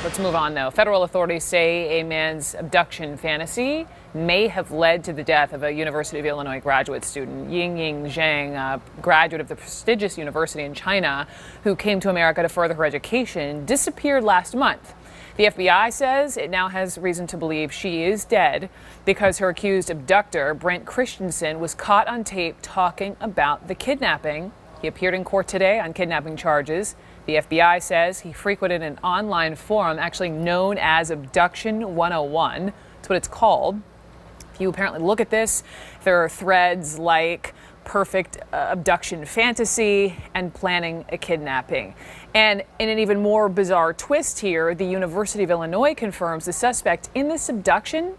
Let's move on, though. Federal authorities say a man's abduction fantasy may have led to the death of a University of Illinois graduate student, Ying Zhang, a graduate of the prestigious university in China, who came to America to further her education, disappeared last month. The FBI says it now has reason to believe she is dead because her accused abductor, Brent Christensen, was caught on tape talking about the kidnapping. He appeared in court today on kidnapping charges. The FBI says he frequented an online forum actually known as Abduction 101. That's what it's called. If you apparently look at this, there are threads like perfect abduction fantasy and planning a kidnapping. And in an even more bizarre twist here, the University of Illinois confirms the suspect in this abduction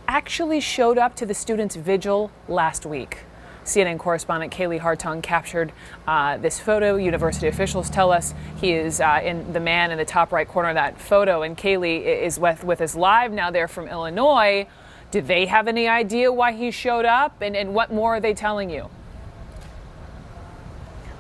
actually showed up to the student's vigil last week. CNN correspondent Kaylee Hartung captured this photo. University officials tell us he is the man in the top right corner of that photo. And Kaylee is with us live now. They're from Illinois. Do they have any idea why he showed up? And what more are they telling you?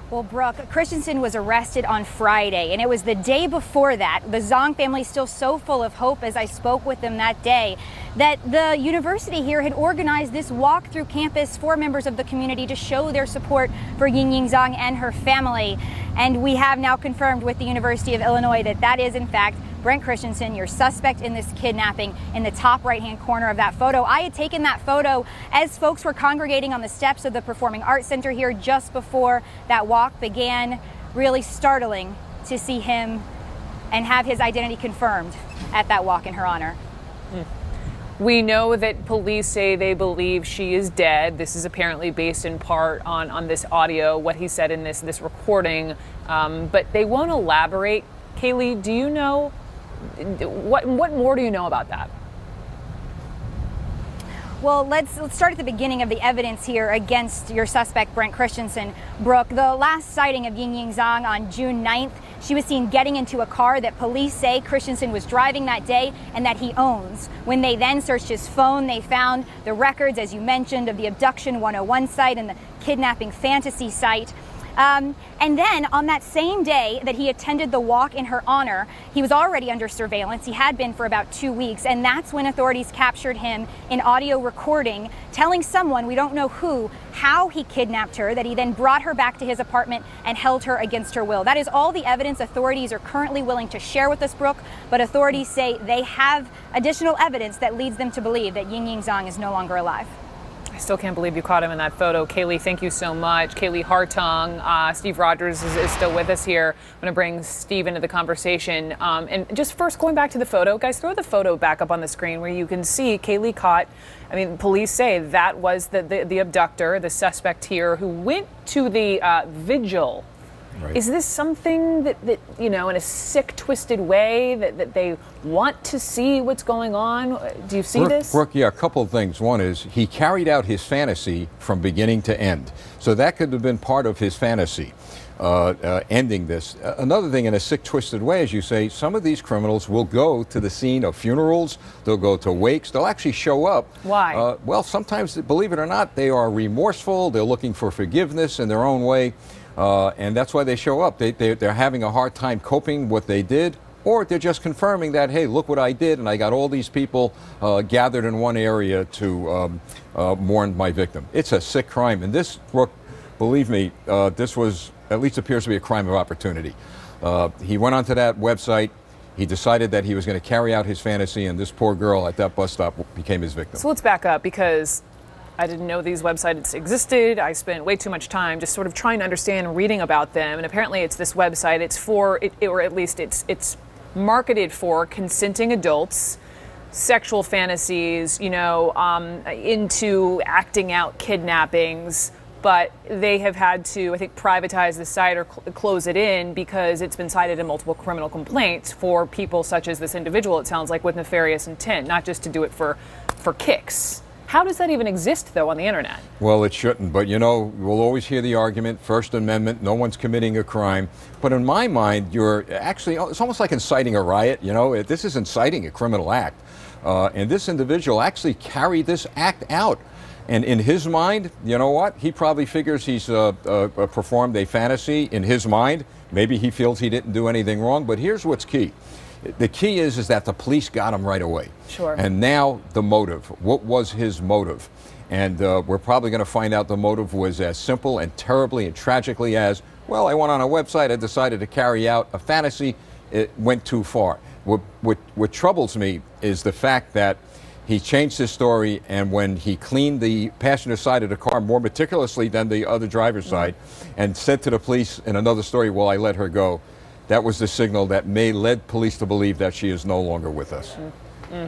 Well, Brooke, Christensen was arrested on Friday, and it was the day before that. The Zong family is still so full of hope as I spoke with them that day that the university here had organized this walk through campus for members of the community to show their support for Ying Zong and her family. And we have now confirmed with the University of Illinois that that is, in fact, Brent Christensen, your suspect in this kidnapping, in the top right-hand corner of that photo. I had taken that photo as folks were congregating on the steps of the Performing Arts Center here just before that walk began. Really startling to see him and have his identity confirmed at that walk in her honor. We know that police say they believe she is dead. This is apparently based in part on this audio, what he said in this recording, but they won't elaborate. Kaylee, do you know what more do you know about that? Well, let's start at the beginning of the evidence here against your suspect, Brent Christensen. Brooke, the last sighting of Ying Zong on June 9th, she was seen getting into a car that police say Christensen was driving that day and that he owns. When they then searched his phone, they found the records, as you mentioned, of the Abduction 101 site and the kidnapping fantasy site. And then on that same day that he attended the walk in her honor, he was already under surveillance. He had been for about 2 weeks. And that's when authorities captured him in audio recording, telling someone, we don't know who, how he kidnapped her, that he then brought her back to his apartment and held her against her will. That is all the evidence authorities are currently willing to share with us, Brooke. But authorities say they have additional evidence that leads them to believe that Ying Zong is no longer alive. I still can't believe you caught him in that photo. Kaylee, thank you so much. Kaylee Hartung, Steve Rogers is still with us here. I'm going to bring Steve into the conversation. And just first, going back to the photo, guys, throw the photo back up on the screen where you can see Kaylee caught. I mean, police say that was the abductor, the suspect here, who went to the vigil. Right. Is this something that, you know, in a sick, twisted way that they want to see what's going on? Do you see this? Brooke, yeah, a couple of things. One is he carried out his fantasy from beginning to end. So that could have been part of his fantasy, ending this. Another thing, in a sick, twisted way, as you say, some of these criminals will go to the scene of funerals. They'll go to wakes. They'll actually show up. Why? Well, sometimes, believe it or not, they are remorseful. They're looking for forgiveness in their own way. And that's why they show up. They're having a hard time coping what they did, or they're just confirming that, hey, look what I did, and I got all these people gathered in one area to mourn my victim. It's a sick crime. And this, Brooke, believe me, this was, at least appears to be a crime of opportunity. He went onto that website. He decided that he was going to carry out his fantasy, and this poor girl at that bus stop became his victim. So let's back up, because I didn't know these websites existed. I spent way too much time just sort of trying to understand and reading about them. And apparently it's this website. It's for, or at least it's marketed for consenting adults, sexual fantasies, you know, into acting out kidnappings. But they have had to, I think, privatize the site or close it in because it's been cited in multiple criminal complaints for people such as this individual, it sounds like, with nefarious intent, not just to do it for kicks. How does that even exist, though, on the internet? Well, it shouldn't. But, you know, we'll always hear the argument, First Amendment, no one's committing a crime. But in my mind, you're actually, it's almost like inciting a riot. You know, this is inciting a criminal act. And this individual actually carried this act out. And in his mind, you know what? He probably figures he's performed a fantasy in his mind. Maybe he feels he didn't do anything wrong. But here's what's key. The key is that the police got him right away. Sure. And now the motive. What was his motive? And we're probably going to find out the motive was as simple and terribly and tragically as, well, I went on a website, I decided to carry out a fantasy, it went too far. What troubles me is the fact that he changed his story, and when he cleaned the passenger side of the car more meticulously than the other driver's side, and said to the police in another story, well, I let her go, that was the signal that may led police to believe that she is no longer with us.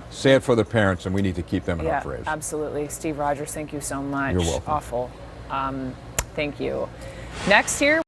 Sad for the parents, and we need to keep them in our prayers. Absolutely. Steve Rogers, thank you so much. You're welcome. Awful. Thank you. Next here.